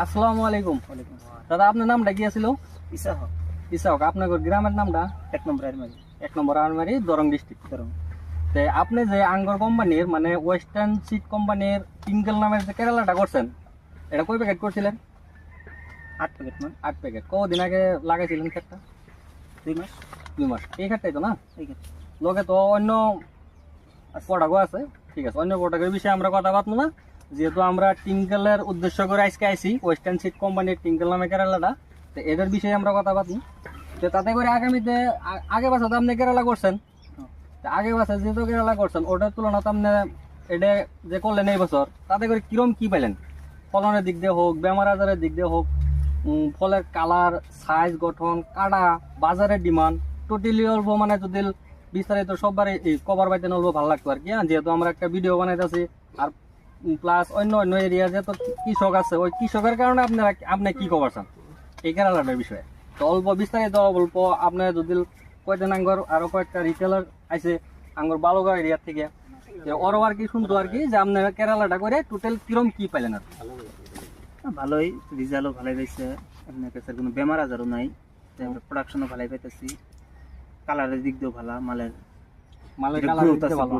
আসসালামু আলাইকুম। দাদা আপনার নামটা কি ছিল? ইসা হক ইসা হক। আপনার গ্রামের নামটা? 1 নম্বর আরমারি 1 নম্বর আলমারি, দরং ডিস্ট্রিক্ট। ধরুন তো আপনি যে আঙ্গর কোম্পানির মানে ওয়েস্টার্ন সিড কোম্পানির টিঙ্গল নামের যে কেরালাটা করছেন, এটা কয় প্যাকেট করছিলেন? 8 প্যাকেট মান 8 প্যাকেট। কদিন আগে লাগাইছিলেন ক্ষেতটা? 2 মাস 2 মাস। এই ক্ষেতটাই তো না? এই ক্ষেত্রে লগে তো অন্য প্রোডাক্টও আছে। ঠিক আছে, অন্য প্রোডাক্টের বিষয়ে আমরা কথা বলবো না, যেহেতু আমরা টিঙ্গলের উদ্দেশ্য করে আজকে আইছি ওয়েস্টার্ন সিড কোম্পানির টিঙ্গল নামে কেরালাটা। তো এদের বিষয়ে আমরা কথা বলবো। তো তাতে করে আগামীতে আগে বছর তো আপনি কেরালা করছেন, তো আগে বছর যেহেতু কেরালা করছেন ওটার তুলনায় তো আপনি এটা যে করলেন এই বছর, তাতে করে কিরম কি পেলেন? ফলনের দিক দিয়ে হোক, বেমার আজারের দিক দিয়ে হোক, ফলের কালার, সাইজ, গঠন, কাটা, বাজারের ডিমান্ড, টোটালি অল্প মানে যদি বিস্তারিত সববারে কভার পাইতে অল্প ভালো লাগতো আর কি। যেহেতু আমরা একটা ভিডিও বানাইতেছি, আর প্লাস অন্য অন্য এরিয়া যে তো কৃষক আছে, ওই কৃষকের কারণে আপনি কি খবর চান এই কেরালাটার বিষয়ে? তো অল্প বিস্তারিত অল্প আপনি যদি কয়দিন আঙ্গর আরো কয়েকটা রিটেলার আছে আঙ্গর বালুগাঁও এরিয়া থেকে, ওরও আর কি শুনতো আর কি যে আপনার কেরালাটা করে টোটাল কিরম কি পাইলেন আর? ভালোই রেজাল্টও ভালোই পাইছে। আপনার কাছে কোনো বেমার আজারও নাই, তারপরে প্রোডাকশনও ভালোই পাইতেছি। কালারের দিক দিয়েও ভালো, মালের মালের এটা কালার growth আছে, ভালো,